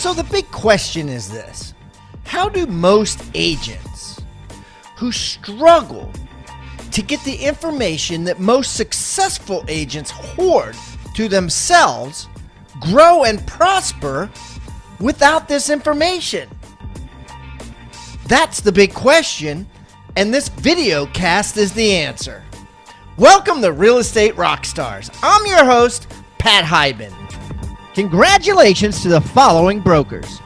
So the big question is this: how do most agents who struggle to get the information that most successful agents hoard to themselves grow and prosper without this information? That's the big question, and this video cast is the answer. Welcome to Real Estate Rockstars. I'm your host, Pat Hyben. Congratulations to the following brokers: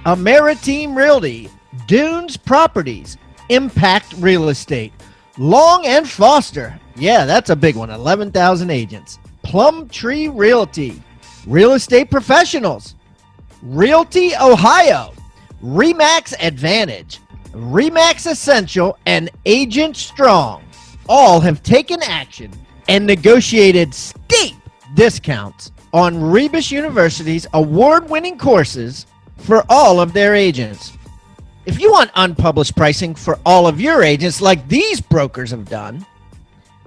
Ameriteam Realty, Dunes Properties, Impact Real Estate, Long and Foster. Yeah, that's a big one. 11,000 agents. Plum Tree Realty, Real Estate Professionals, Realty Ohio, Remax Advantage, Remax Essential, and Agent Strong all have taken action and negotiated steep discounts on Rebus University's award-winning courses for all of their agents. If you want unpublished pricing for all of your agents like these brokers have done,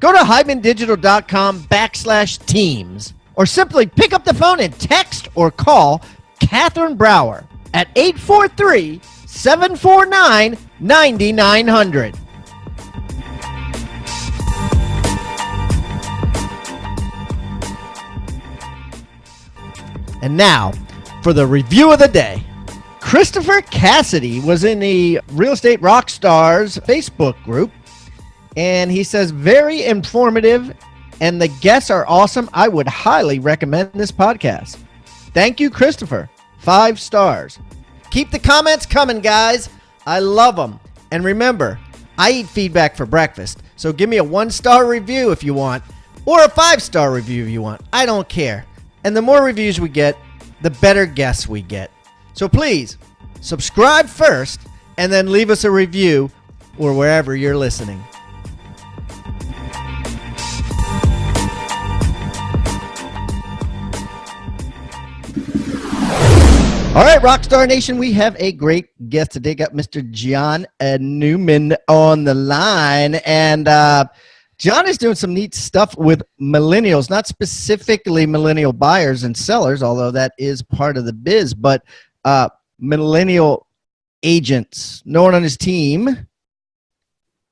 go to hybendigital.com/teams or simply pick up the phone and text or call Catherine Brower at 843-749-9900. And now for the review of the day. Christopher Cassidy was in the Real Estate Rockstars Facebook group, and he says, very informative, and the guests are awesome. I would highly recommend this podcast. Thank you, Christopher. 5 stars. Keep the comments coming, guys. I love them. And remember, I eat feedback for breakfast, so give me a 1-star review if you want, or a 5-star review if you want. I don't care. And the more reviews we get, the better guests we get. So please, subscribe first, and then leave us a review or wherever you're listening. All right, Rockstar Nation, we have a great guest today. Got Mr. John Newman on the line, and John is doing some neat stuff with millennials, not specifically millennial buyers and sellers, although that is part of the biz, but millennial agents. No one on his team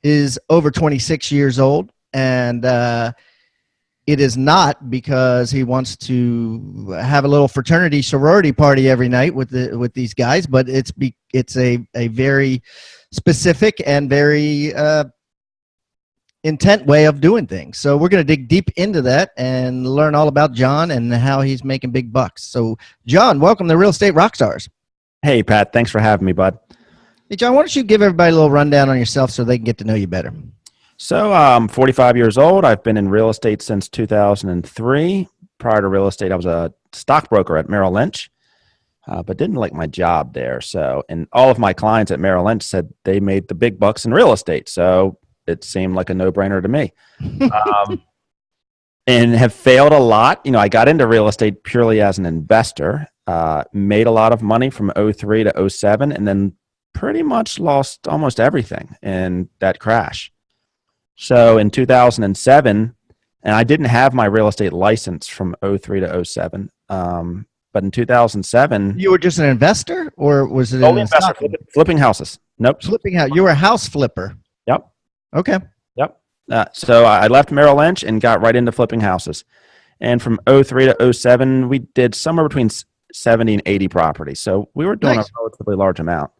is over 26 years old, and it is not because he wants to have a little fraternity sorority party every night with these guys, but it's a very specific and very intent way of doing things. So we're going to dig deep into that and learn all about John and how he's making big bucks. So John, welcome to Real Estate Rockstars. Hey, Pat. Thanks for having me, bud. Hey, John, why don't you give everybody a little rundown on yourself so they can get to know you better? So I'm 45 years old. I've been in real estate since 2003. Prior to real estate, I was a stockbroker at Merrill Lynch, but didn't like my job there. And all of my clients at Merrill Lynch said they made the big bucks in real estate. So it seemed like a no-brainer to me. And have failed a lot. You know, I got into real estate purely as an investor, made a lot of money from 03 to 07, and then pretty much lost almost everything in that crash. So in 2007, and I didn't have my real estate license from 03 to 07, but in 2007... You were just an investor, or was it an investor, flipping houses? Nope. Flipping house. You were a house flipper. Yep. Okay. Yep. So I left Merrill Lynch and got right into flipping houses. And from 03 to 07, we did somewhere between 70 and 80 properties. So we were doing a relatively large amount.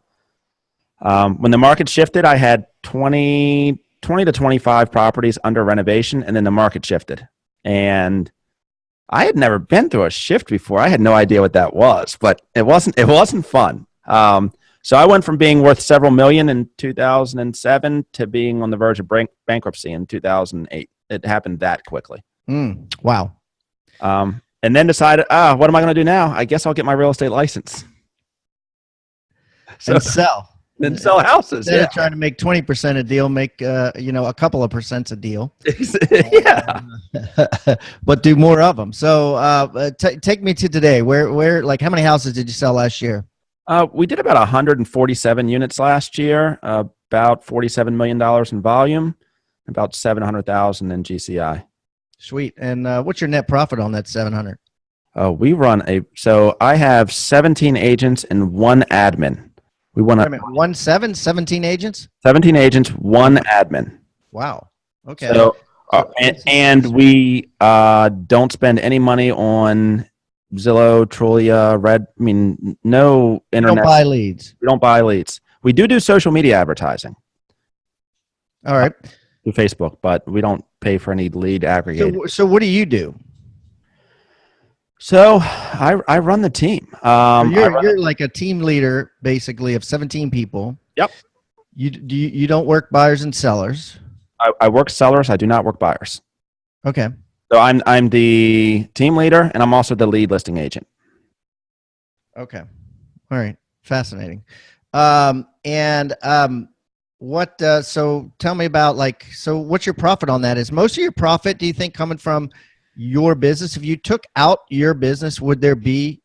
When the market shifted, I had 20 to 25 properties under renovation, and then the market shifted. And I had never been through a shift before. I had no idea what that was, but it wasn't fun. So I went from being worth several million in 2007 to being on the verge of bankruptcy in 2008. It happened that quickly. Wow. And then decided, what am I going to do now? I guess I'll get my real estate license. And sell. Then sell houses. Instead of trying to make 20% a deal, make a couple of percents a deal. Yeah. But do more of them. So take me to today. Where like how many houses did you sell last year? We did about 147 units last year, about $47 million in volume, about $700,000 in GCI. Sweet. And what's your net profit on that 700? So I have 17 agents and one admin. We want Wait a minute, 17 agents? 17 agents, one admin. Wow. Okay. So, and we don't spend any money on Zillow, Trulia, no internet. Don't buy leads. We don't buy leads. We do social media advertising. All right. Through Facebook, but we don't pay for any lead aggregator. So what do you do? So I run the team. You're like a team leader, basically, of 17 people. Yep. You don't work buyers and sellers. I work sellers. I do not work buyers. Okay. So I'm the team leader, and I'm also the lead listing agent. Okay. All right. Fascinating. So tell me about so what's your profit on that? Is most of your profit, do you think, coming from your business? If you took out your business, would there be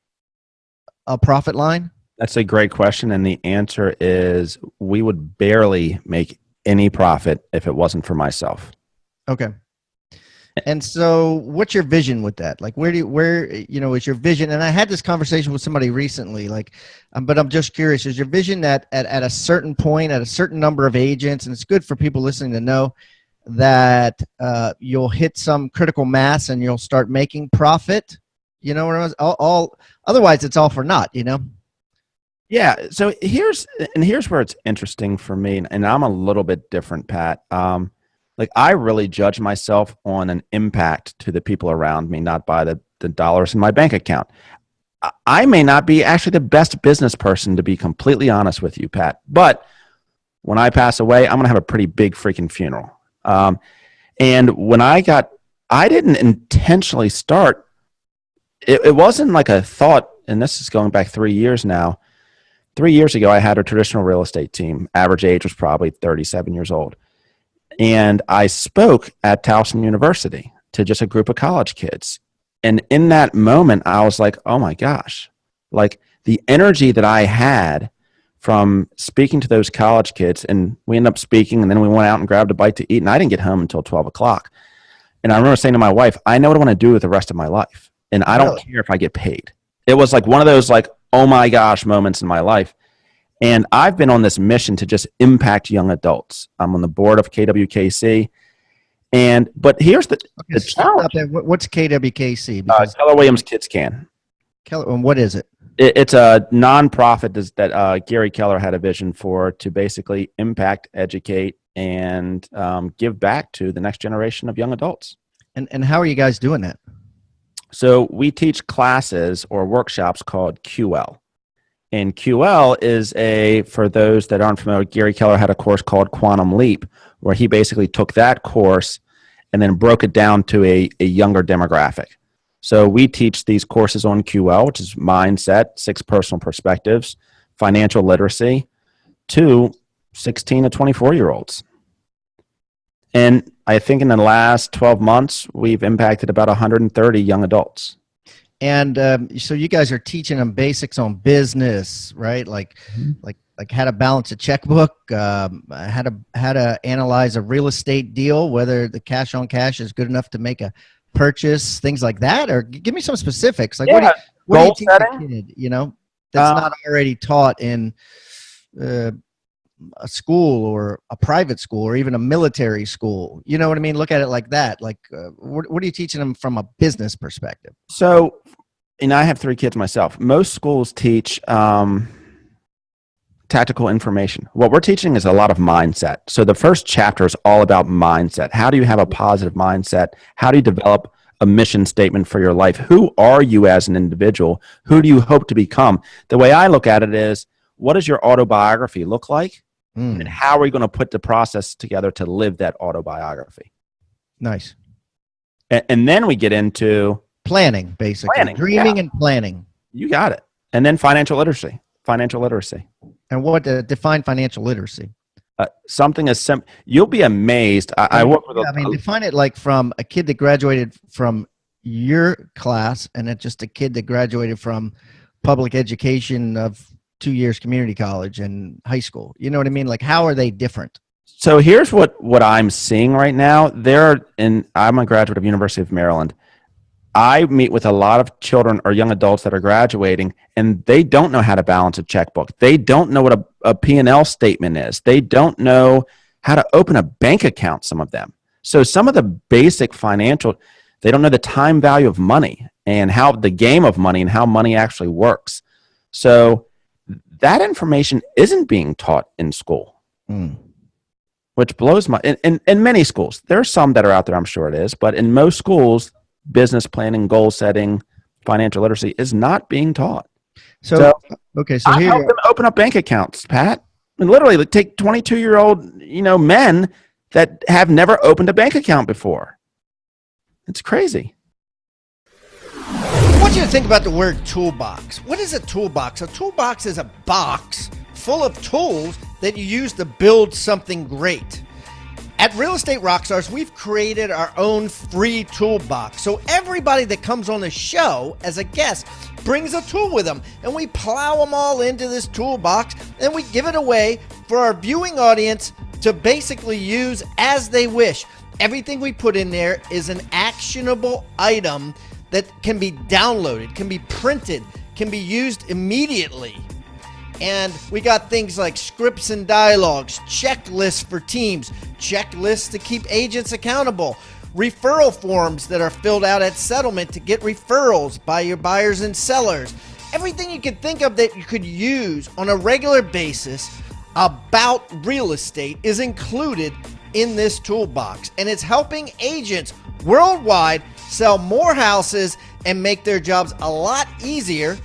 a profit line? That's a great question. And the answer is we would barely make any profit if it wasn't for myself. Okay. And so what's your vision with that? Like, where is your vision? And I had this conversation with somebody recently, but I'm just curious, is your vision that at a certain point, at a certain number of agents, and it's good for people listening to know that you'll hit some critical mass and you'll start making profit, otherwise it's all for naught, Yeah. So here's where it's interesting for me. And I'm a little bit different, Pat. I really judge myself on an impact to the people around me, not by the dollars in my bank account. I may not be actually the best business person, to be completely honest with you, Pat, but when I pass away, I'm going to have a pretty big freaking funeral. And when I didn't intentionally start, it wasn't like a thought, and this is going back 3 years now. 3 years ago, I had a traditional real estate team. Average age was probably 37 years old. And I spoke at Towson University to just a group of college kids. And in that moment, I was like, oh my gosh, the energy that I had from speaking to those college kids, and we ended up speaking, and then we went out and grabbed a bite to eat, and I didn't get home until 12 o'clock. And I remember saying to my wife, I know what I want to do with the rest of my life, and I don't care if I get paid. It was like one of those oh my gosh moments in my life. And I've been on this mission to just impact young adults. I'm on the board of KWKC. But here's the challenge. What's KWKC? Keller Williams Kids Can. And what is it? It's a nonprofit that Gary Keller had a vision for, to basically impact, educate, and give back to the next generation of young adults. And how are you guys doing that? So we teach classes or workshops called QL. And QL is for those that aren't familiar, Gary Keller had a course called Quantum Leap, where he basically took that course and then broke it down to a younger demographic. So we teach these courses on QL, which is mindset, 6 personal perspectives, financial literacy, to 16 to 24-year-olds. And I think in the last 12 months, we've impacted about 130 young adults. And so you guys are teaching them basics on business, right? Like how to balance a checkbook, how to analyze a real estate deal, whether the cash on cash is good enough to make a purchase, things like that. Or give me some specifics. What do you teach a kid, that's not already taught in a school or a private school or even a military school? You know what I mean? Look at it like that. What are you teaching them from a business perspective? So, I have 3 kids myself. Most schools teach tactical information. What we're teaching is a lot of mindset. So the first chapter is all about mindset. How do you have a positive mindset? How do you develop a mission statement for your life? Who are you as an individual? Who do you hope to become? The way I look at it is, what does your autobiography look like? And how are you going to put the process together to live that autobiography? Nice. And then we get into planning, basically. Dreaming and planning. You got it. And then financial literacy. And what define financial literacy? Something as simple. You'll be amazed. I work with. Define it from a kid that graduated from your class and it's just a kid that graduated from public education of 2 years community college and high school. You know what I mean? How are they different? So here's what I'm seeing right now. I'm a graduate of University of Maryland. I meet with a lot of children or young adults that are graduating, and they don't know how to balance a checkbook. They don't know what a P&L statement is. They don't know how to open a bank account, some of them. So some of the basic financial, they don't know the time value of money and how the game of money and how money actually works. So that information isn't being taught in school, which blows my, in many schools. There are some that are out there, I'm sure it is, but in most schools, business planning, goal setting, financial literacy is not being taught. So okay, so I help them open up bank accounts, Pat, and literally take 22-year-old, men that have never opened a bank account before. It's crazy. I want you to think about the word toolbox. What is a toolbox? A toolbox is a box full of tools that you use to build something great. At Real Estate Rockstars, we've created our own free toolbox. So everybody that comes on the show as a guest brings a tool with them, and we plow them all into this toolbox, and we give it away for our viewing audience to basically use as they wish. Everything we put in there is an actionable item that can be downloaded, can be printed, can be used immediately. And we got things like scripts and dialogues, checklists for teams, checklists to keep agents accountable, referral forms that are filled out at settlement to get referrals by your buyers and sellers. Everything you could think of that you could use on a regular basis about real estate is included in this toolbox. And it's helping agents worldwide sell more houses and make their jobs a lot easier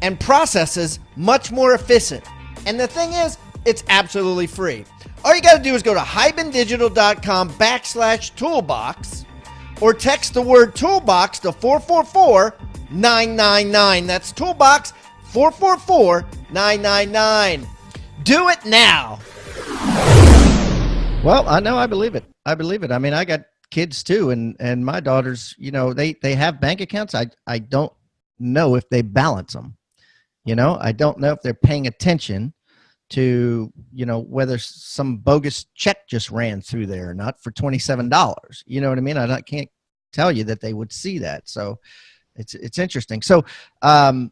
and processes much more efficient. And the thing is, it's absolutely free. All you got to do is go to hibandigital.com/toolbox or text the word toolbox to 444-999. That's toolbox 444-999. Do it now. Well, I know. I believe it. I believe it. I mean, I got kids too, and my daughters, they have bank accounts. I don't know if they balance them. I don't know if they're paying attention to, whether some bogus check just ran through there or not for $27. You know what I mean? I can't tell you that they would see that. So it's interesting. So, all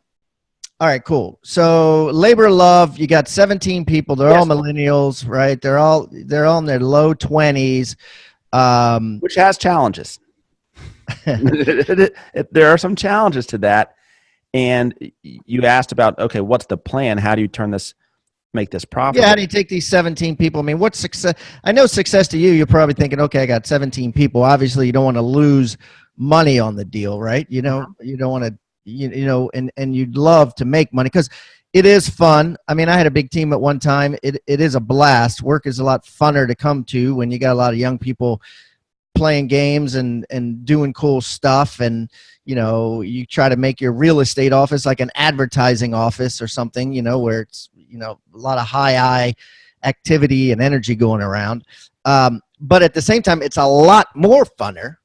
right, cool. So labor of love, you got 17 people. They're all millennials, right? They're all in their low 20s. Which has challenges. There are some challenges to that. And you asked about, okay, what's the plan? How do you make this profitable? Yeah, how do you take these 17 people? I mean, what's success? I know success to you, you're probably thinking, okay, I got 17 people. Obviously, you don't want to lose money on the deal, right? You don't want to, and you'd love to make money because it is fun. I mean, I had a big team at one time. It is a blast. Work is a lot funner to come to when you got a lot of young people playing games and doing cool stuff. And, you try to make your real estate office like an advertising office or something, where it's, a lot of high activity and energy going around. But at the same time, it's a lot more funner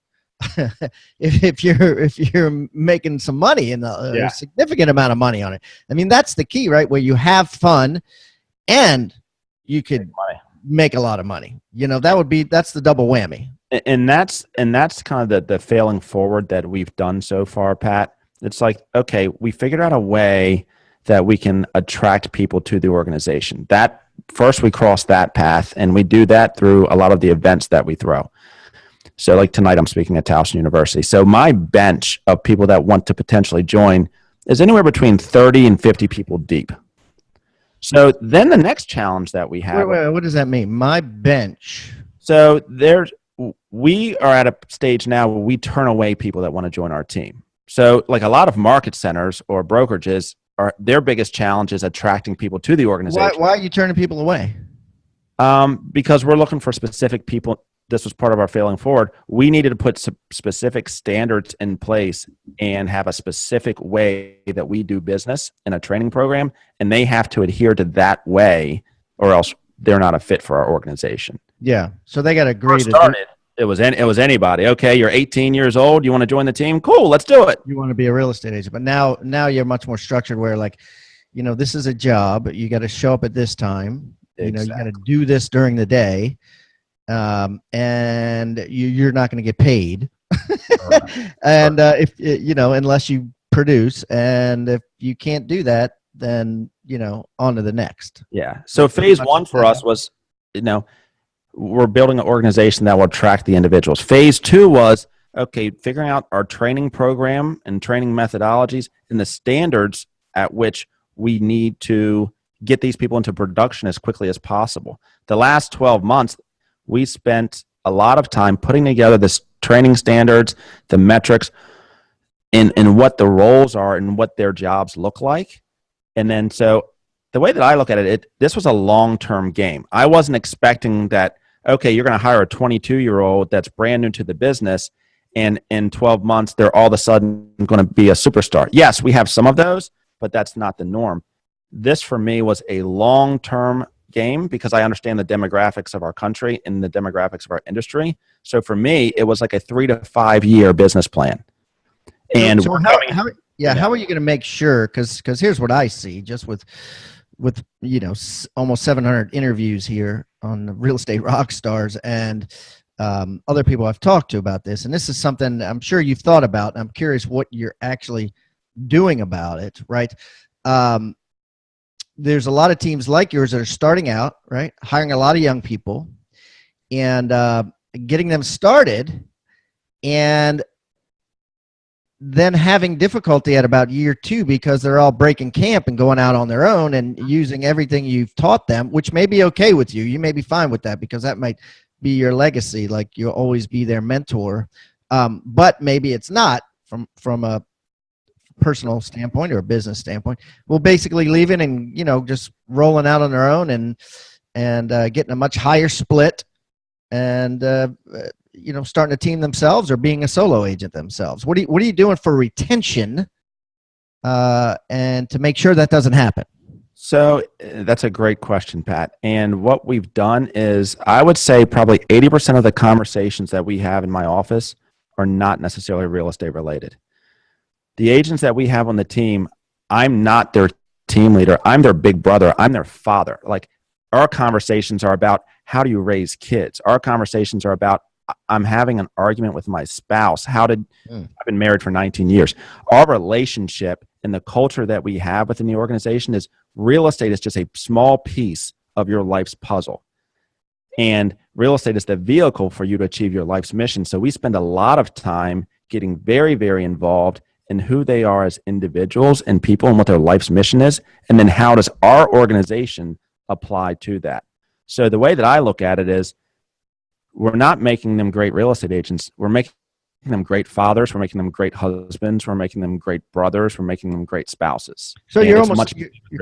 if you're making some money and a significant amount of money on it. I mean, that's the key, right? Where you have fun and you could make a lot of money. That's the double whammy. And that's kind of the failing forward that we've done so far, Pat. It's like, okay, we figured out a way that we can attract people to the organization. That first we cross that path, and we do that through a lot of the events that we throw. So like tonight, I'm speaking at Towson University. So my bench of people that want to potentially join is anywhere between 30 and 50 people deep. So then the next challenge that we have. Wait, what does that mean? My bench. So we are at a stage now where we turn away people that want to join our team. So like a lot of market centers or brokerages, their biggest challenge is attracting people to the organization. Why are you turning people away? Because we're looking for specific people. This was part of our failing forward. We needed to put specific standards in place and have a specific way that we do business in a training program, and they have to adhere to that way or else they're not a fit for our organization. Yeah. So they got to agree. It was anybody. Okay, you're 18 years old. You want to join the team? Cool, let's do it. You want to be a real estate agent, but now you're much more structured. Where like, this is a job. You got to show up at this time. Exactly. You got to do this during the day, and you're not going to get paid. And if unless you produce, and if you can't do that, then on to the next. Yeah. So phase one for us was, we're building an organization that will attract the individuals. Phase two was, okay, figuring out our training program and training methodologies and the standards at which we need to get these people into production as quickly as possible. The last 12 months, we spent a lot of time putting together this training standards, the metrics, and what the roles are and what their jobs look like. And then, so the way that I look at it, this was a long-term game. I wasn't expecting that, okay, you're going to hire a 22-year-old that's brand new to the business, and in 12 months, they're all of a sudden going to be a superstar. Yes, we have some of those, but that's not the norm. This, for me, was a long-term game because I understand the demographics of our country and the demographics of our industry. So for me, it was like a 3 to 5 year business plan. And so how are you going to make sure? Because here's what I see, just with almost 700 interviews here on the Real Estate Rockstars and other people I've talked to about this, and this is something I'm sure you've thought about. And I'm curious what you're actually doing about it, right? There's a lot of teams like yours that are starting out, right, hiring a lot of young people and getting them started, and then having difficulty at about year 2 because they're all breaking camp and going out on their own and using everything you've taught them, which may be okay with you. You may be fine with that because that might be your legacy, like you'll always be their mentor. But maybe it's not from a personal standpoint or a business standpoint. Well, basically leaving and just rolling out on their own and getting a much higher split and starting a team themselves or being a solo agent themselves. What are you doing for retention and to make sure that doesn't happen? So that's a great question, Pat. And what we've done is, I would say probably 80% of the conversations that we have in my office are not necessarily real estate related. The agents that we have on the team, I'm not their team leader. I'm their big brother. I'm their father. Like, our conversations are about how do you raise kids? Our conversations are about, I'm having an argument with my spouse. I've been married for 19 years. Our relationship and the culture that we have within the organization is real estate is just a small piece of your life's puzzle. And real estate is the vehicle for you to achieve your life's mission. So we spend a lot of time getting very, very involved in who they are as individuals and people and what their life's mission is. And then how does our organization apply to that? So the way that I look at it is, we're not making them great real estate agents. We're making them great fathers. We're making them great husbands. We're making them great brothers. We're making them great spouses. So you're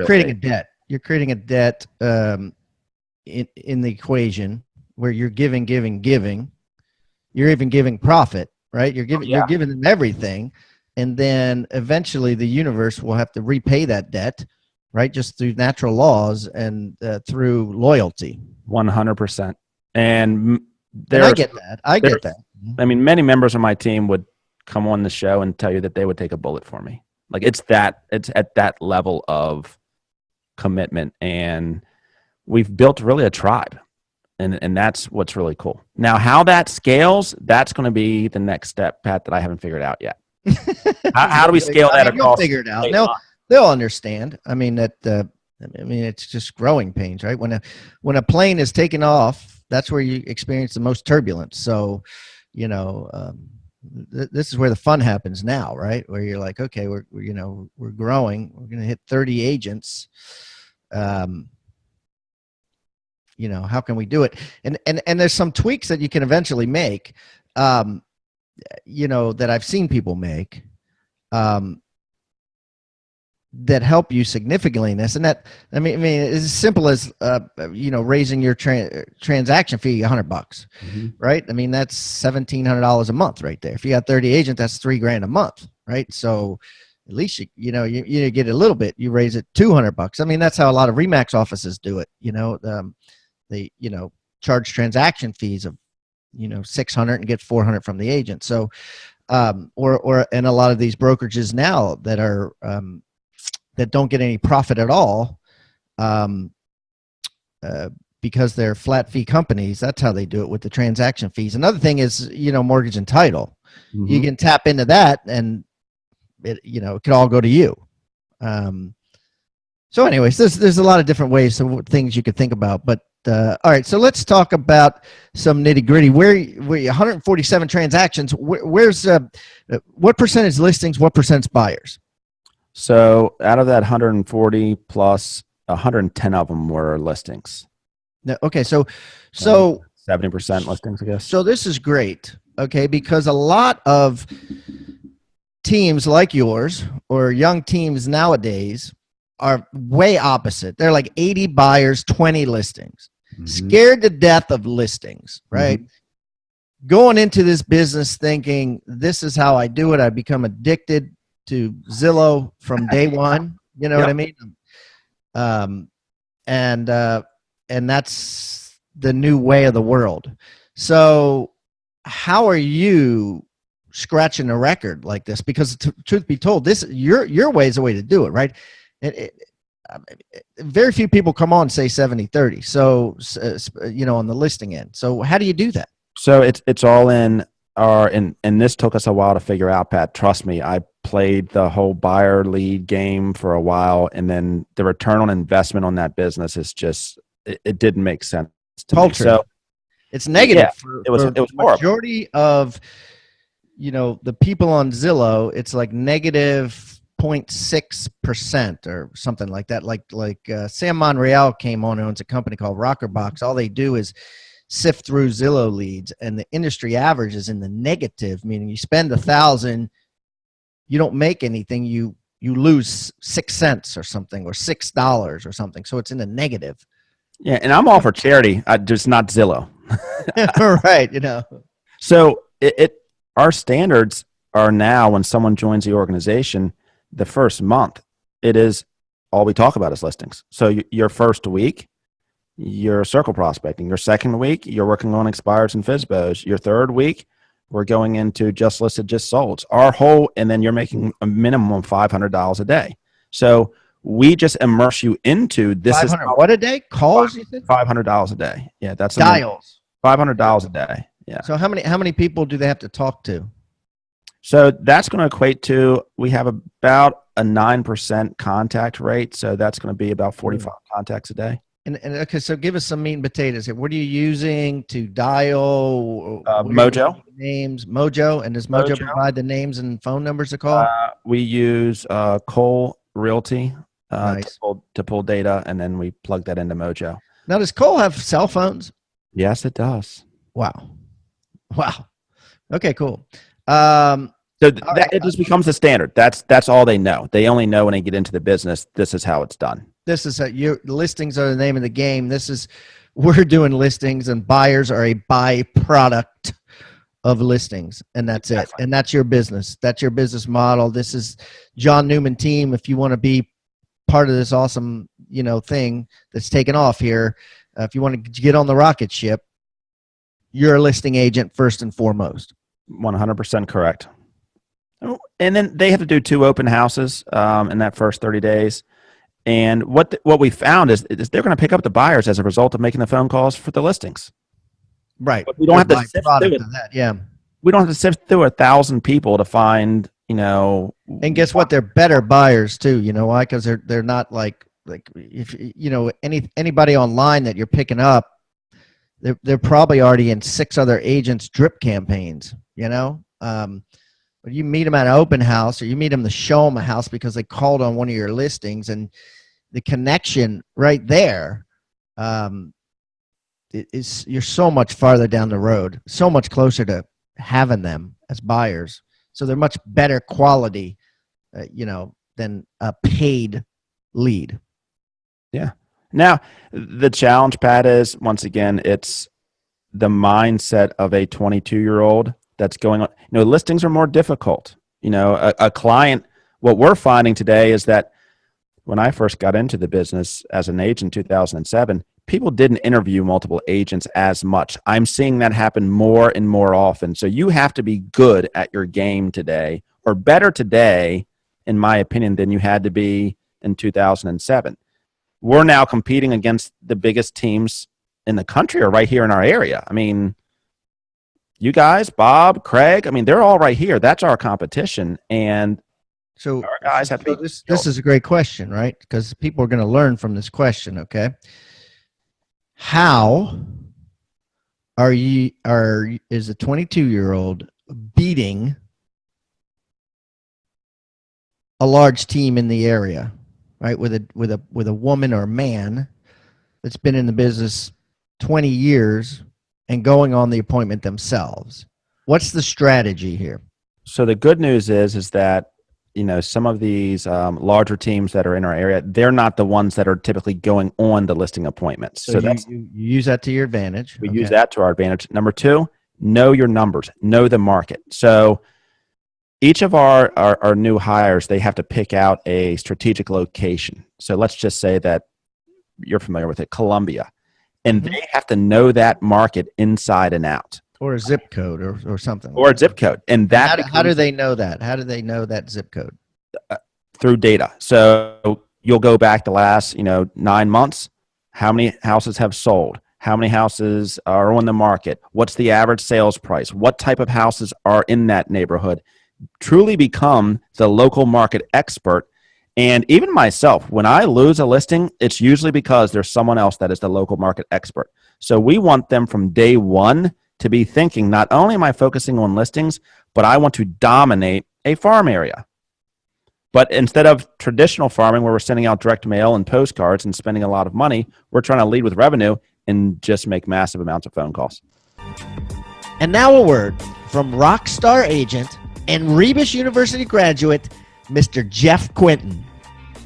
creating a debt. You're creating a debt in the equation where you're giving. You're even giving profit, right? You're giving them everything. And then eventually the universe will have to repay that debt, right? Just through natural laws and through loyalty. 100%. And I get that. I get that. I mean, many members of my team would come on the show and tell you that they would take a bullet for me. Like, it's at that level of commitment. And we've built really a tribe. And that's what's really cool. Now, how that scales, that's going to be the next step, Pat, that I haven't figured out yet. How do we scale that across? They'll figure it out. They'll understand. I mean, it's just growing pains, right? When a plane is taking off, that's where you experience the most turbulence. So, this is where the fun happens now, right? Where you're like, okay, we're growing. We're going to hit 30 agents. How can we do it? And there's some tweaks that you can eventually make, that I've seen people make, that help you significantly in this. And that, I mean, it's as simple as, raising your transaction fee $100, mm-hmm. right? I mean, that's $1,700 a month right there. If you got 30 agents, that's $3,000 a month, right? So at least you get a little bit, you raise it $200. I mean, that's how a lot of RE/MAX offices do it. They charge transaction fees of, $600 and get $400 from the agent. So, and a lot of these brokerages now that are, that don't get any profit at all, because they're flat fee companies. That's how they do it with the transaction fees. Another thing is, mortgage and title. you can tap into that, and it could all go to you. So anyways, there's a lot of different ways, of things you could think about. But all right, so let's talk about some nitty gritty. Where 147 transactions, where's what percentage listings, what percentage buyers? So out of that 140 plus, 110 of them were listings. Okay, so 70% listings, I guess. So this is great, okay, because a lot of teams like yours or young teams nowadays are way opposite. They're like 80 buyers, 20 listings, scared to death of listings, right? Going into this business thinking, this is how I do it. I become addicted to Zillow from day one. You know what I mean? And that's the new way of the world. So how are you scratching a record like this? Because truth be told, this your way is the way to do it, right? Very few people come on and say 70-30. So on the listing end. So how do you do that? So it's all in our and this took us a while to figure out, Pat. Trust me, I played the whole buyer lead game for a while, and then the return on investment on that business is just it didn't make sense to me. So it's negative. Yeah, it was the horrible. Majority of the people on Zillow, it's like negative 0.6% or something like that. Like Sam Monreal came on and owns a company called Rockerbox. All they do is sift through Zillow leads, and the industry average is in the negative, meaning you spend $1,000, you don't make anything, you lose 6 cents or something, or $6 or something. So it's in the negative. Yeah, and I'm all for charity, just not Zillow. Right, So our standards are now, when someone joins the organization, the first month, it is all we talk about is listings. So your first week, you're circle prospecting. Your second week, you're working on expires and FSBOs. Your third week, we're going into just listed, just sold. And then you're making a minimum of $500 a day. So we just immerse you into this. 500 what a day? Calls, you said? $500 a day. Yeah, that's dials. $500 a day. Yeah. So how many people do they have to talk to? So that's going to equate to, we have about a 9% contact rate. So that's going to be about 45 contacts a day. And okay, so give us some meat and potatoes here. What are you using to dial? Mojo. Names, Mojo. And does Mojo provide the names and phone numbers to call? We use Cole Realty nice. to pull data, and then we plug that into Mojo. Now, does Cole have cell phones? Yes, it does. Wow. Okay, cool. It just becomes the standard. That's all they know. They only know when they get into the business, this is how it's done. This is your listings are the name of the game. We're doing listings, and buyers are a byproduct of listings, and that's it. And that's your business. That's your business model. This is John Newman team. If you want to be part of this awesome, thing that's taken off here, if you want to get on the rocket ship, you're a listing agent first and foremost. 100% correct. And then they have to do 2 open houses in that first 30 days. And what we found is they're going to pick up the buyers as a result of making the phone calls for the listings. Right. But we don't have to sift through it. Yeah. We don't have to sift through 1,000 people to find, And guess what? They're better buyers too. You know why? Because they're not like if anybody online that you're picking up, they're probably already in 6 other agents' drip campaigns. But you meet them at an open house, or you meet them to show them a house because they called on one of your listings, and the connection right there you're so much farther down the road, so much closer to having them as buyers. So they're much better quality, than a paid lead. Yeah. Now, the challenge, Pat, is, once again, it's the mindset of a 22-year-old that's going on. Listings are more difficult. A client, what we're finding today is that when I first got into the business as an agent in 2007, people didn't interview multiple agents as much. I'm seeing that happen more and more often. So you have to be good at your game today, or better today, in my opinion, than you had to be in 2007. We're now competing against the biggest teams in the country, or right here in our area. I mean, You guys, Bob, Craig, I mean, they're all right here. That's our competition. And So, our guys have to so be this is a great question, right? Because people are going to learn from this question. Okay, how is a 22-year-old beating a large team in the area, right? With a woman or man that's been in the business 20 years and going on the appointment themselves. What's the strategy here? So the good news is that, some of these larger teams that are in our area, they're not the ones that are typically going on the listing appointments. So you use that to your advantage. We use that to our advantage. Number two, know your numbers, know the market. So each of our new hires, they have to pick out a strategic location. So let's just say that you're familiar with it, Columbia. And they have to know that market inside and out. Or a zip code or something. Or a zip code. And that how do they know that? How do they know that zip code? Through data. So you'll go back the last, 9 months. How many houses have sold? How many houses are on the market? What's the average sales price? What type of houses are in that neighborhood? Truly become the local market expert. And even myself, when I lose a listing, it's usually because there's someone else that is the local market expert. So we want them from day one to be thinking, not only am I focusing on listings, but I want to dominate a farm area. But instead of traditional farming where we're sending out direct mail and postcards and spending a lot of money, we're trying to lead with revenue and just make massive amounts of phone calls. And now a word from Rockstar agent and Rebus University graduate, Mr. Jeff Quinton.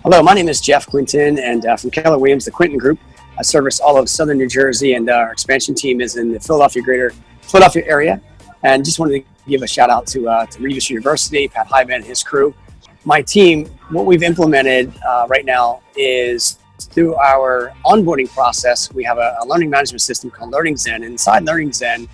Hello, my name is Jeff Quinton, and from Keller Williams, the Quinton Group. I service all of Southern New Jersey, and our expansion team is in the greater Philadelphia area. And just wanted to give a shout out to Rebus University, Pat Hyben and his crew. My team, what we've implemented right now is through our onboarding process, we have a learning management system called Learning Zen. And inside Learning Zen,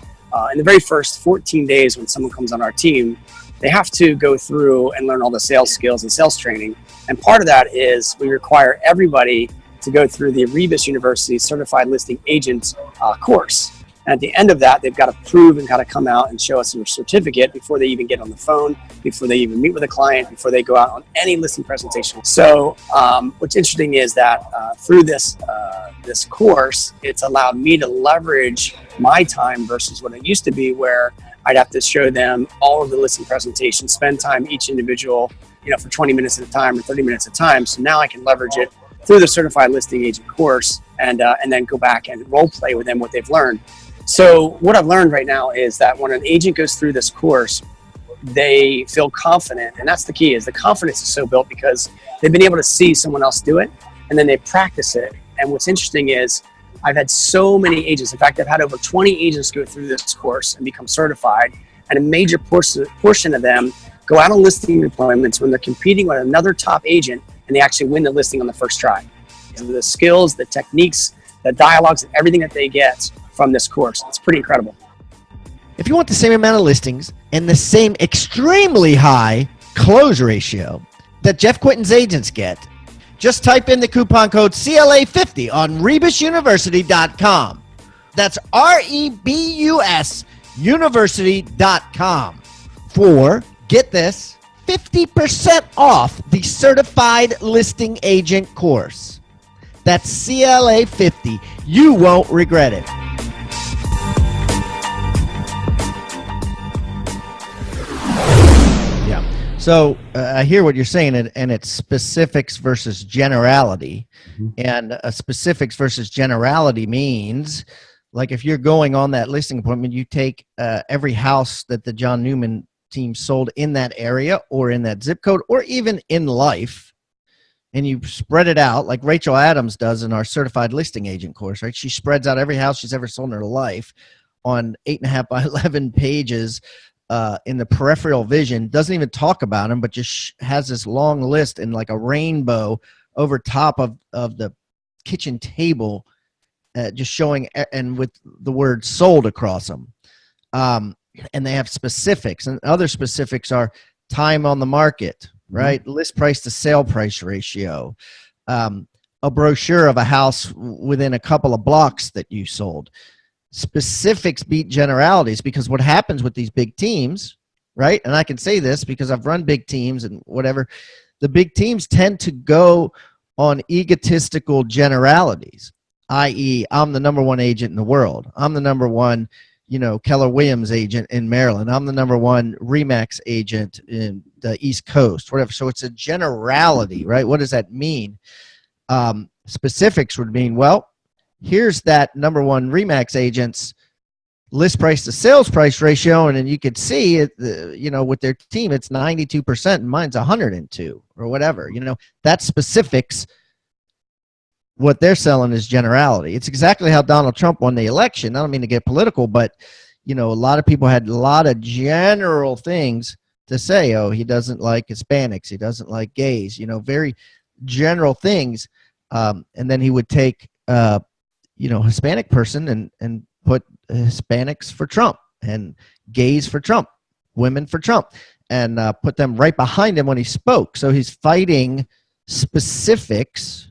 in the very first 14 days when someone comes on our team, they have to go through and learn all the sales skills and sales training. And part of that is we require everybody to go through the Rebus University Certified Listing Agent course. And at the end of that, they've got to prove and got to come out and show us their certificate before they even get on the phone, before they even meet with a client, before they go out on any listing presentation. So what's interesting is that through this course, it's allowed me to leverage my time versus what it used to be where I'd have to show them all of the listing presentations, spend time each individual, for 20 minutes at a time or 30 minutes at a time. So now I can leverage it through the Certified Listing Agent course and then go back and role play with them what they've learned. So what I've learned right now is that when an agent goes through this course, they feel confident. And that's the key, is the confidence is so built because they've been able to see someone else do it and then they practice it. And what's interesting is I've had so many agents. In fact, I've had over 20 agents go through this course and become certified. And a major portion of them go out on listing appointments when they're competing with another top agent and they actually win the listing on the first try. And the skills, the techniques, the dialogues, and everything that they get from this course. It's pretty incredible. If you want the same amount of listings and the same extremely high close ratio that Jeff Quinton's agents get, just type in the coupon code CLA50 on rebusuniversity.com. That's REBUS university.com for, get this, 50% off the Certified Listing Agent course. That's CLA50. You won't regret it. Yeah. So I hear what you're saying, and it's specifics versus generality. And specifics versus generality means, like, if you're going on that listing appointment, you take every house that the John Newman team sold in that area or in that zip code or even in life, and you spread it out like Rachel Adams does in our Certified Listing Agent course, right? She spreads out every house she's ever sold in her life on 8.5 by 11 pages in the peripheral vision, doesn't even talk about them, but just has this long list in like a rainbow over top of the kitchen table, just showing, and with the word sold across them. And they have specifics, and other specifics are time on the market, right? List price to sale price ratio, a brochure of a house within a couple of blocks that you sold. specifics beat generalities, because what happens with these big teams, right? And I can say this because I've run big teams and whatever. The big teams tend to go on egotistical generalities, i.e., I'm the number one agent in the world. I'm the number one, Keller Williams agent in Maryland. I'm the number one Remax agent in the East Coast, whatever. So it's a generality, right? What does that mean? Specifics would mean, well, here's that number one Remax agent's list price to sales price ratio, and then you could see it, with their team, it's 92%, and mine's 102 or whatever. That's specifics. What they're selling is generality. It's exactly how Donald Trump won the election. I don't mean to get political, but a lot of people had a lot of general things to say. Oh, he doesn't like Hispanics. He doesn't like gays. Very general things. And then he would take Hispanic person and put Hispanics for Trump and gays for Trump, women for Trump, and put them right behind him when he spoke. So he's fighting specifics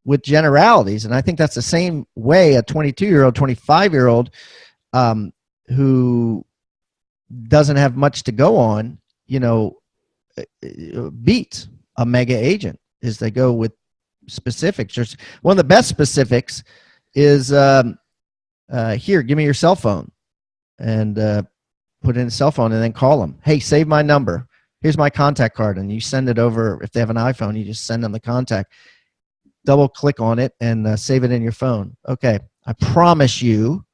with generalities. And I think that's the same way a 22-year-old, 25-year-old who doesn't have much to go on, beats a mega agent, is they go with specifics. One of the best specifics is here, give me your cell phone, and put in a cell phone and then call them. Hey, save my number. Here's my contact card. And you send it over. If they have an iPhone, you just send them the contact. Double click on it and save it in your phone. Okay, I promise you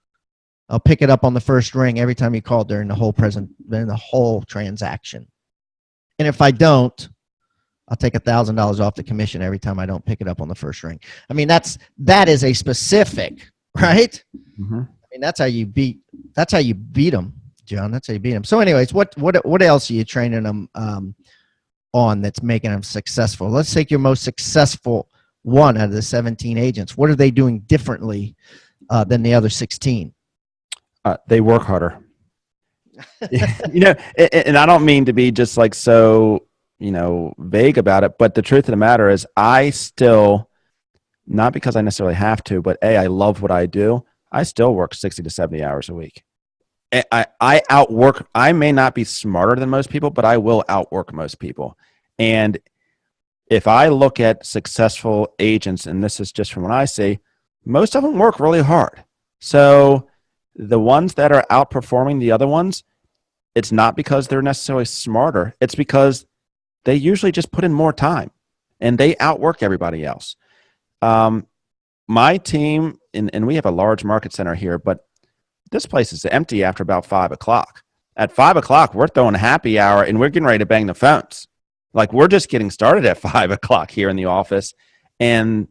I'll pick it up on the first ring every time you call during the whole transaction. And if I don't, I'll take $1,000 off the commission every time I don't pick it up on the first ring. I mean, that is a specific, right? Mm-hmm. I mean, that's how you beat them, John. That's how you beat them. So anyways, what else are you training them on that's making them successful? Let's take your most successful one out of the 17 agents. What are they doing differently than the other 16? They work harder. And I don't mean to be just like so, vague about it, but the truth of the matter is I still, not because I necessarily have to, but I love what I do. I still work 60 to 70 hours a week. I outwork, I may not be smarter than most people, but I will outwork most people. And if I look at successful agents, and this is just from what I see, most of them work really hard. So the ones that are outperforming the other ones, it's not because they're necessarily smarter. It's because they usually just put in more time and they outwork everybody else. My team, and we have a large market center here, but this place is empty after about 5 o'clock. At 5 o'clock, we're throwing happy hour and we're getting ready to bang the phones. Like, we're just getting started at 5 o'clock here in the office, and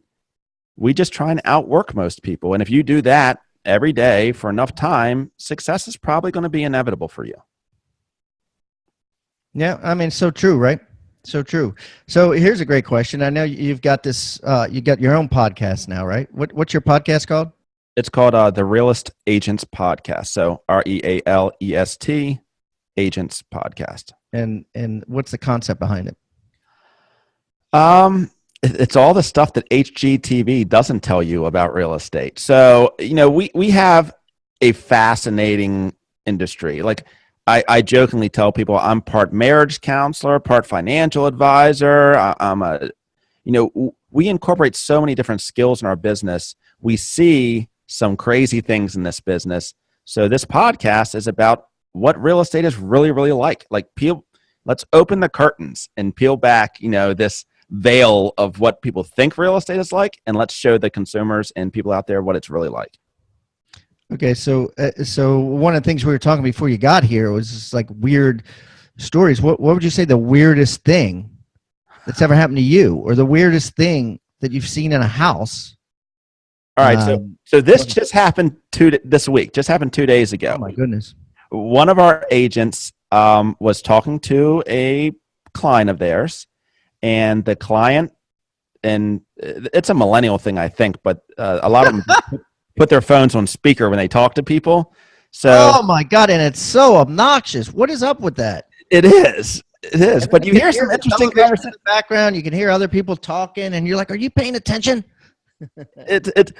we just try and outwork most people. And if you do that every day for enough time, success is probably going to be inevitable for you. Yeah, I mean, so true, right? So true. So here's a great question. I know you've got this, you got your own podcast now, right? What's your podcast called? It's called the Realist Agents Podcast. So REALEST Agents Podcast. And what's the concept behind it? It's all the stuff that HGTV doesn't tell you about real estate. So, we have a fascinating industry. Like, I jokingly tell people I'm part marriage counselor, part financial advisor. We incorporate so many different skills in our business. We see some crazy things in this business. So this podcast is about what real estate is really, really like. Like, let's open the curtains and peel back, this veil of what people think real estate is like, and let's show the consumers and people out there what it's really like. Okay, so one of the things we were talking before you got here was just like weird stories. What would you say the weirdest thing that's ever happened to you, or the weirdest thing that you've seen in a house? All right, so this just happened this week. Just happened 2 days ago. Oh my goodness! One of our agents was talking to a client of theirs, and the client, and it's a millennial thing, I think, but a lot of them put their phones on speaker when they talk to people. So, oh my God, and it's so obnoxious. What is up with that? It is. But you hear some interesting conversation in the background. You can hear other people talking, and you're like, "Are you paying attention?"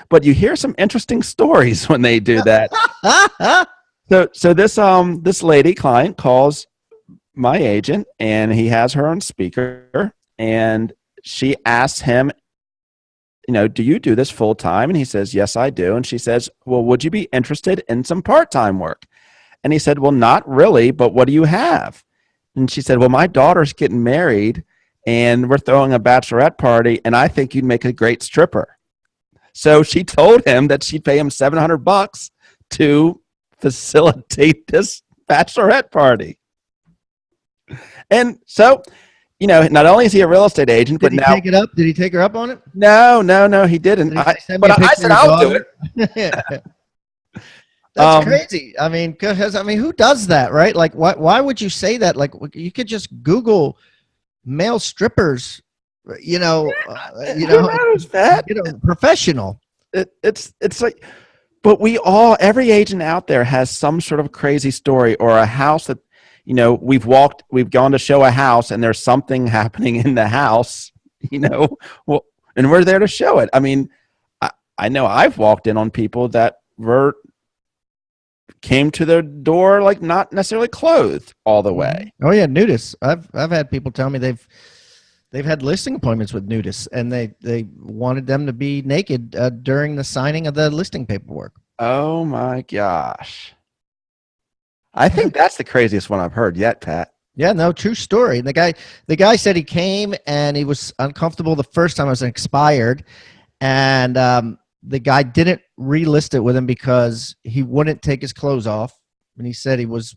But you hear some interesting stories when they do that. So this lady client calls my agent, and he has her on speaker, and she asks him, do you do this full time? And he says, yes, I do. And she says, well, would you be interested in some part-time work? And he said, well, not really, but what do you have? And she said, well, my daughter's getting married and we're throwing a bachelorette party, and I think you'd make a great stripper. So she told him that she'd pay him $700 to facilitate this bachelorette party. And so, not only is he a real estate agent, but now take it up? Did he take her up on it? No, he didn't. I said I'll do it. That's crazy. I mean, who does that, right? Like, why would you say that? Like, you could just Google male strippers, Who knows that? Professional. It's like, but every agent out there has some sort of crazy story, or a house that, we've gone to show a house and there's something happening in the house, well, and we're there to show it. I mean, I know I've walked in on people that came to their door like not necessarily clothed all the way. Oh yeah, nudists. I've had people tell me they've had listing appointments with nudists, and they wanted them to be naked during the signing of the listing paperwork. Oh my gosh. I think that's the craziest one I've heard yet, Pat. Yeah, no, true story. And the guy said he came and he was uncomfortable the first time. It was expired, and the guy didn't relist it with him because he wouldn't take his clothes off, and he said he was,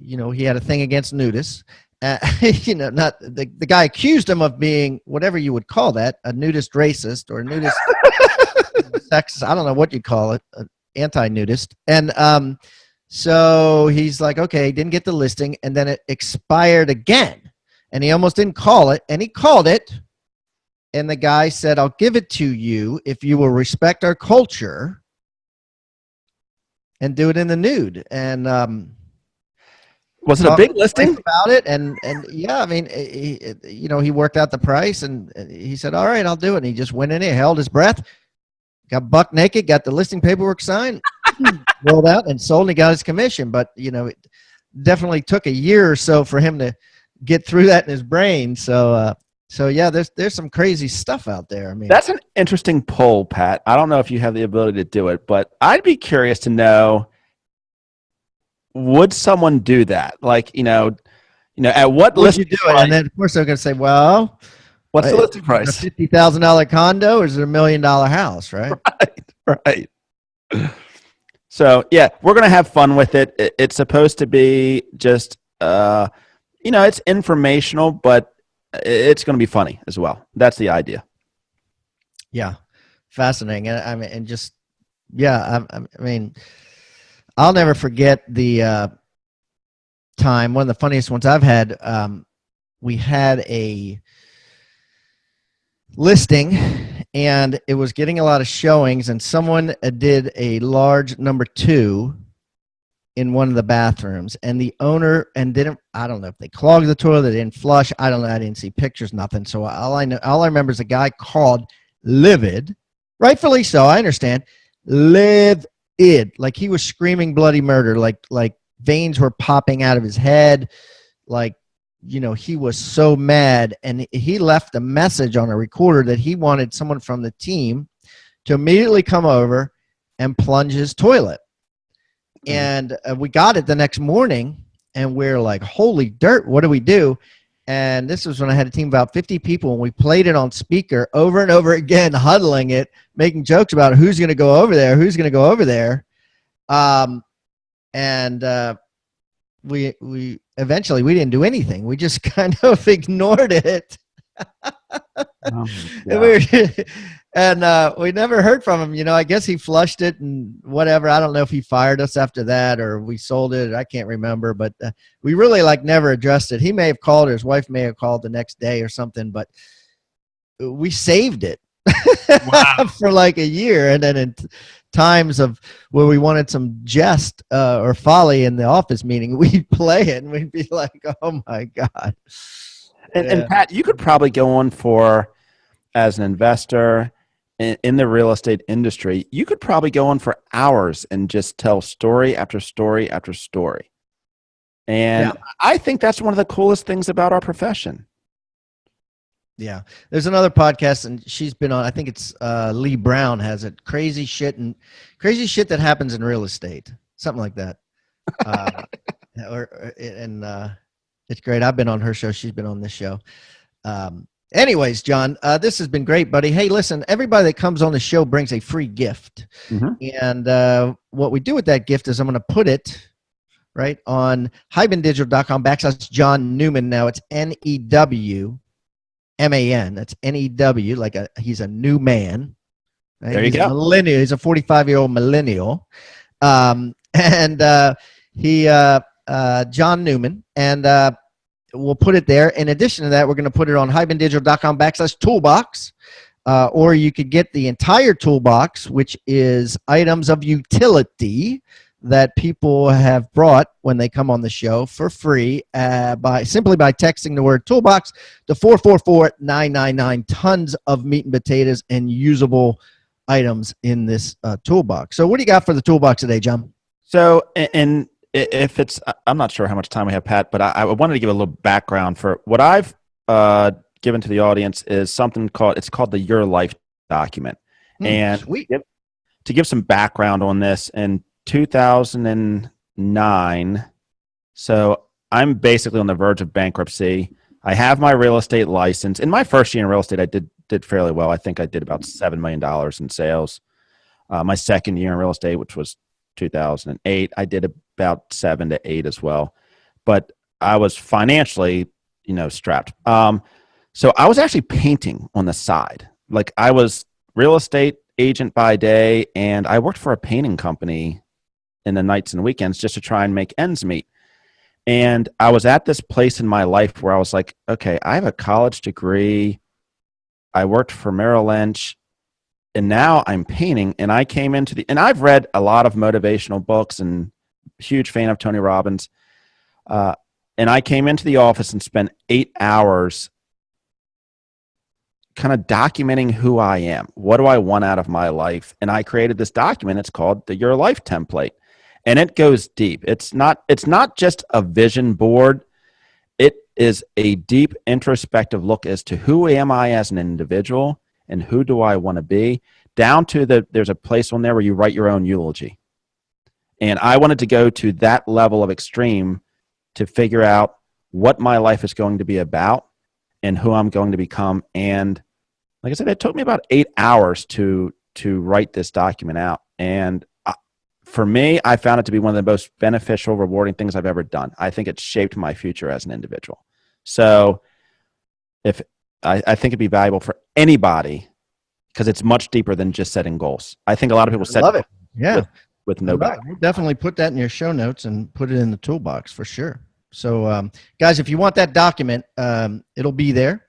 he had a thing against nudists. Not the guy accused him of being whatever you would call that, a nudist racist or a nudist sexist. I don't know what you call it, anti-nudist. And so he's like, okay, he didn't get the listing, and then it expired again, and he almost didn't call it, and he called it, and the guy said, I'll give it to you if you will respect our culture and do it in the nude. And was it a big listing? About it, and yeah, I mean, he worked out the price, and he said, all right, I'll do it. And he just went in there, held his breath, got buck naked, got the listing paperwork signed, rolled out and sold, and he got his commission. But it definitely took a year or so for him to get through that in his brain. So yeah, there's some crazy stuff out there. I mean, that's an interesting poll, Pat. I don't know if you have the ability to do it, but I'd be curious to know, would someone do that? Like, at what list you do it? And then of course they're going to say, well, what's the listing price? A $50,000 condo, or is it $1 million house? Right. Right. So yeah, we're going to have fun with it. It's supposed to be just, it's informational, but it's going to be funny as well. That's the idea. Yeah. Fascinating. And I mean, and just, yeah, I mean, I'll never forget the time, one of the funniest ones I've had. We had a listing, and it was getting a lot of showings, and someone did a large number 2 in one of the bathrooms, and the owner I don't know if they clogged the toilet, they didn't flush. I don't know. I didn't see pictures, nothing. So all I remember is a guy called livid, rightfully so. I understand. Livid. Like he was screaming bloody murder, like veins were popping out of his head. Like, he was so mad, and he left a message on a recorder that he wanted someone from the team to immediately come over and plunge his toilet. And we got it the next morning, and we're like, holy dirt, what do we do? And this was when I had a team of about 50 people, and we played it on speaker over and over again, huddling it, making jokes about who's going to go over there, who's going to go over there. We eventually, we didn't do anything. We just kind of ignored it. We never heard from him. I guess he flushed it and whatever. I don't know if he fired us after that or we sold it. I can't remember, but we really never addressed it. He may have called, or his wife may have called the next day or something, but we saved it. Wow. For a year. And then in times of where we wanted some jest or folly in the office meeting, we'd play it and we'd be like, oh my God. And Pat, you could probably go on for, as an investor in the real estate industry, you could probably go on for hours and just tell story after story after story. And I think that's one of the coolest things about our profession. Yeah. There's another podcast, and she's been on, I think it's Lee Brown has it. Crazy shit that happens in real estate. Something like that. It's great. I've been on her show. She's been on this show. Anyways, John, this has been great, buddy. Hey, listen, everybody that comes on the show brings a free gift. And what we do with that gift is I'm going to put it right on hybendigital.com/John Newman. Now it's Newman. That's New, like he's a new man. Right? There you go. A millennial. He's a 45-year-old millennial. John Newman. And we'll put it there. In addition to that, we're going to put it on hybendigital.com/toolbox. Or you could get the entire toolbox, which is items of utility that people have brought when they come on the show for free simply by texting the word toolbox to 444-999. Tons of meat and potatoes and usable items in this toolbox. So what do you got for the toolbox today, John? So, and if it's, I'm not sure how much time we have, Pat, but I wanted to give a little background for what I've given to the audience is something it's called the Your Life document. And sweet. To give some background on this, in 2009, so I'm basically on the verge of bankruptcy. I have my real estate license. In my first year in real estate, I did fairly well. I think I did about $7 million in sales. My second year in real estate, which was 2008, I did about 7 to 8 as well. But I was financially, strapped. So I was actually painting on the side. Like I was real estate agent by day, and I worked for a painting company in the nights and weekends just to try and make ends meet. And I was at this place in my life where I was like, okay, I have a college degree. I worked for Merrill Lynch, and now I'm painting. And I came into and I've read a lot of motivational books and huge fan of Tony Robbins. And I came into the office and spent 8 hours kind of documenting who I am. What do I want out of my life? And I created this document. It's called the Your Life template. And it goes deep. It's not just a vision board. It is a deep introspective look as to who am I as an individual and who do I want to be, down to there's a place on there where you write your own eulogy. And I wanted to go to that level of extreme to figure out what my life is going to be about and who I'm going to become. And like I said, it took me about 8 hours to write this document out. And for me, I found it to be one of the most beneficial, rewarding things I've ever done. I think it shaped my future as an individual. So if I think it'd be valuable for anybody because it's much deeper than just setting goals. I think a lot of people set love it. Yeah. With no background. We'll definitely put that in your show notes and put it in the toolbox for sure. So guys, if you want that document, it'll be there.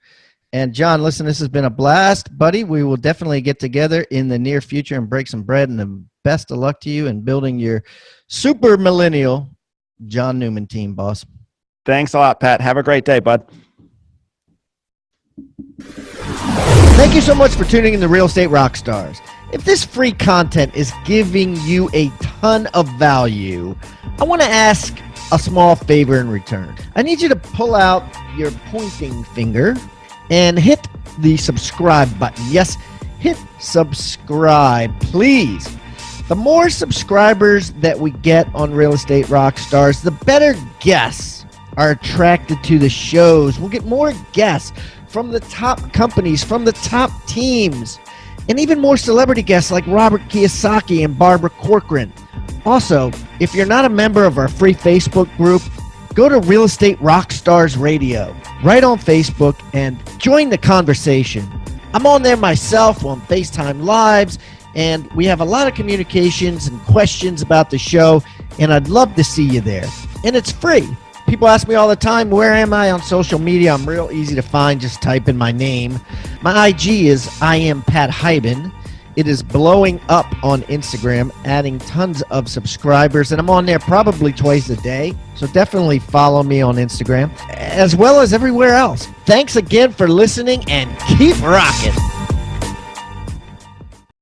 And John, listen, this has been a blast, buddy. We will definitely get together in the near future and break some bread, and the best of luck to you in building your super millennial John Newman team, boss. Thanks a lot, Pat. Have a great day, bud. Thank you so much for tuning in to Real Estate Rockstars. If this free content is giving you a ton of value, I want to ask a small favor in return. I need you to pull out your pointing finger and hit the subscribe button. Yes, hit subscribe, please. The more subscribers that we get on Real Estate Rockstars, the better guests are attracted to the shows. We'll get more guests from the top companies, from the top teams, and even more celebrity guests like Robert Kiyosaki and Barbara Corcoran. Also, if you're not a member of our free Facebook group, go to Real Estate Rockstars Radio right on Facebook and join the conversation. I'm on there myself on FaceTime Lives, and we have a lot of communications and questions about the show, and I'd love to see you there. And it's free. People ask me all the time, where am I on social media? I'm real easy to find. Just type in my name. My IG is I am Pat Hyben. It is blowing up on Instagram, adding tons of subscribers, and I'm on there probably twice a day. So definitely follow me on Instagram, as well as everywhere else. Thanks again for listening, and keep rocking.